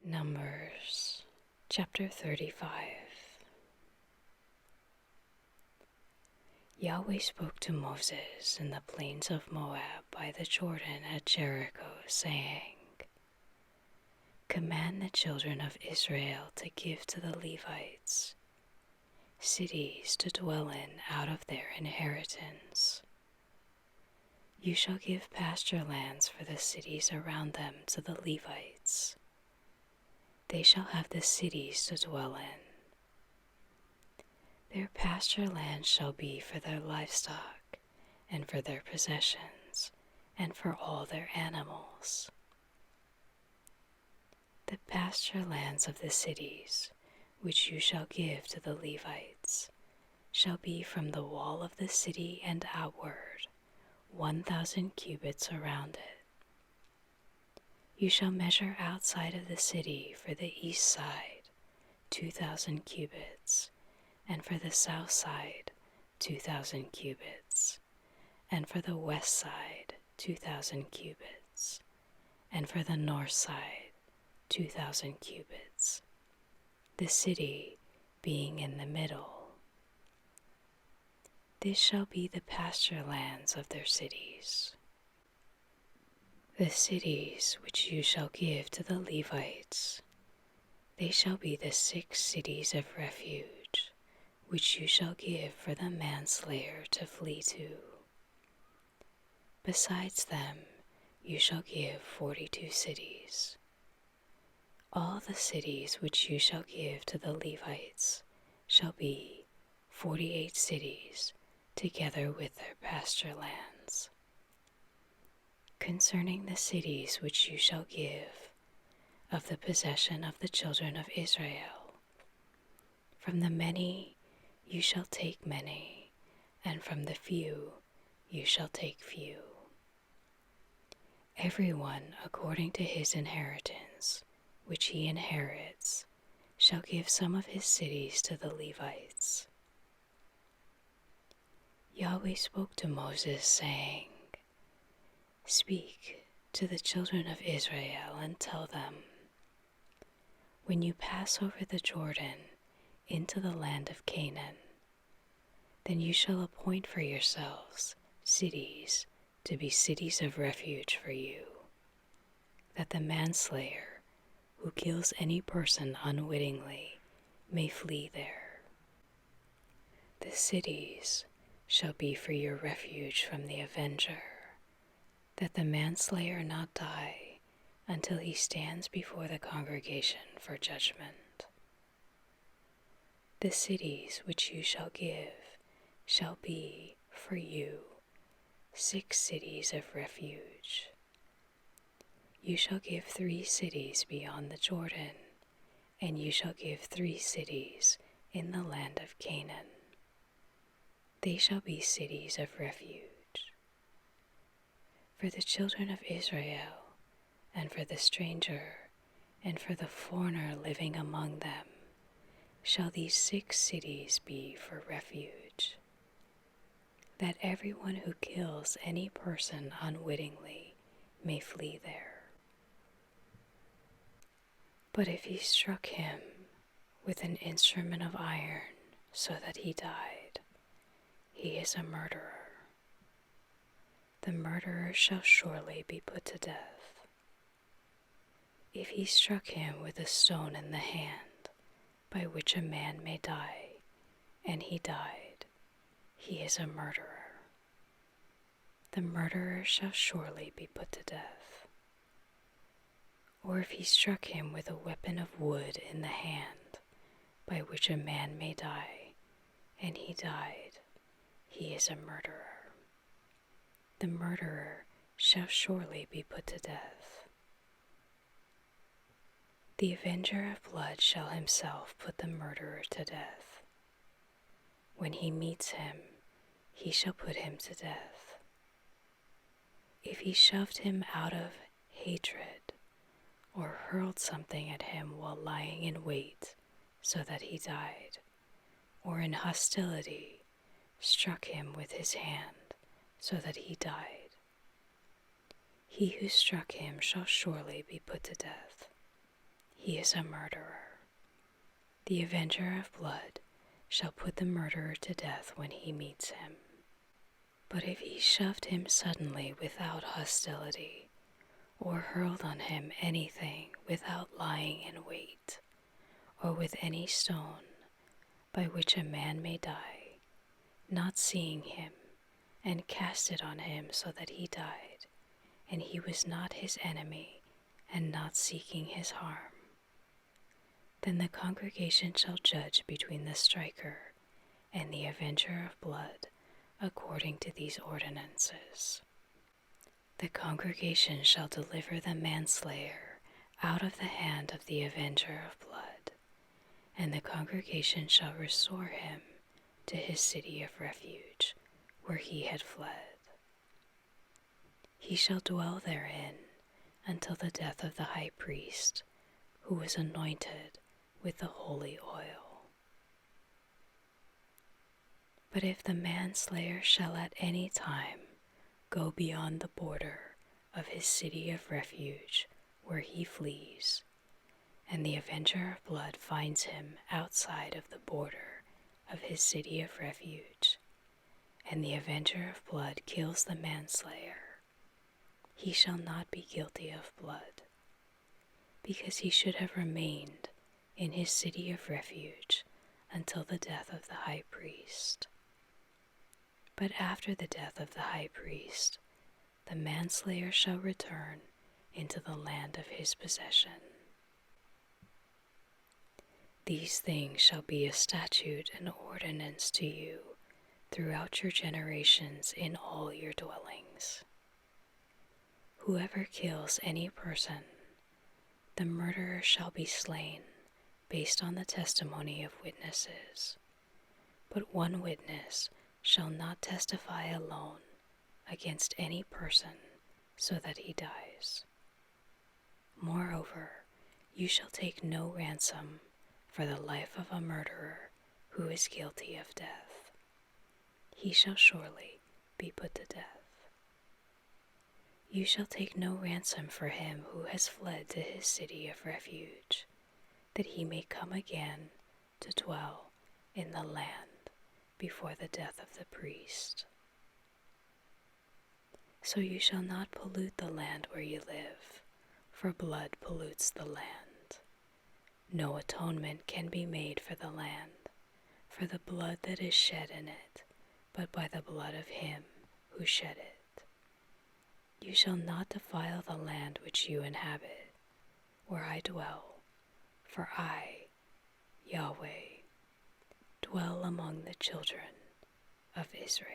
Numbers chapter 35. Yahweh spoke to Moses in the plains of Moab by the Jordan at Jericho, saying, Command the children of Israel to give to the Levites cities to dwell in out of their inheritance. You shall give pasture lands for the cities around them to the Levites. They shall have the cities to dwell in. Their pasture land shall be for their livestock, and for their possessions, and for all their animals. The pasture lands of the cities, which you shall give to the Levites, shall be from the wall of the city and outward, 1,000 cubits around it. You shall measure outside of the city for the east side, 2,000 cubits, and for the south side, 2,000 cubits, and for the west side, 2,000 cubits, and for the north side, 2,000 cubits, the city being in the middle. This shall be the pasture lands of their cities. The cities which you shall give to the Levites, they shall be the 6 cities of refuge, which you shall give for the manslayer to flee to. Besides them, you shall give 42 cities. All the cities which you shall give to the Levites shall be 48 cities, together with their pasture lands. Concerning the cities which you shall give, of the possession of the children of Israel, from the many you shall take many, and from the few you shall take few. Everyone according to his inheritance, which he inherits, shall give some of his cities to the Levites. Yahweh spoke to Moses, saying, Speak to the children of Israel and tell them, when you pass over the Jordan into the land of Canaan, then you shall appoint for yourselves cities to be cities of refuge for you, that the manslayer who kills any person unwittingly may flee there. The cities shall be for your refuge from the avenger, that the manslayer not die until he stands before the congregation for judgment. The cities which you shall give shall be for you 6 cities of refuge. You shall give 3 cities beyond the Jordan, and you shall give 3 cities in the land of Canaan. They shall be cities of refuge. For the children of Israel, and for the stranger, and for the foreigner living among them, shall these 6 cities be for refuge, that everyone who kills any person unwittingly may flee there. But if he struck him with an instrument of iron so that he died, he is a murderer. The murderer shall surely be put to death. If he struck him with a stone in the hand, by which a man may die, and he died, he is a murderer. The murderer shall surely be put to death. Or if he struck him with a weapon of wood in the hand, by which a man may die, and he died, he is a murderer. The murderer shall surely be put to death. The avenger of blood shall himself put the murderer to death. When he meets him, he shall put him to death. If he shoved him out of hatred, or hurled something at him while lying in wait so that he died, or in hostility struck him with his hand so that he died, he who struck him shall surely be put to death. he is a murderer. The avenger of blood shall put the murderer to death when he meets him. But if he shoved him suddenly without hostility, or hurled on him anything without lying in wait, or with any stone by which a man may die, not seeing him, and cast it on him so that he died, and he was not his enemy, and not seeking his harm, then the congregation shall judge between the striker and the avenger of blood according to these ordinances. The congregation shall deliver the manslayer out of the hand of the avenger of blood, and the congregation shall restore him to his city of refuge, where he had fled. He shall dwell therein until the death of the high priest, who was anointed with the holy oil. But if the manslayer shall at any time go beyond the border of his city of refuge where he flees, and the avenger of blood finds him outside of the border of his city of refuge, and the avenger of blood kills the manslayer, he shall not be guilty of blood, because he should have remained in his city of refuge until the death of the high priest. But after the death of the high priest, the manslayer shall return into the land of his possession. These things shall be a statute and ordinance to you throughout your generations in all your dwellings. Whoever kills any person, the murderer shall be slain based on the testimony of witnesses. But one witness shall not testify alone against any person so that he dies. Moreover, you shall take no ransom for the life of a murderer who is guilty of death. He shall surely be put to death. You shall take no ransom for him who has fled to his city of refuge, that he may come again to dwell in the land before the death of the priest. So you shall not pollute the land where you live, for blood pollutes the land. No atonement can be made for the land, for the blood that is shed in it, but by the blood of him who shed it. You shall not defile the land which you inhabit, where I dwell, for I, Yahweh, dwell among the children of Israel.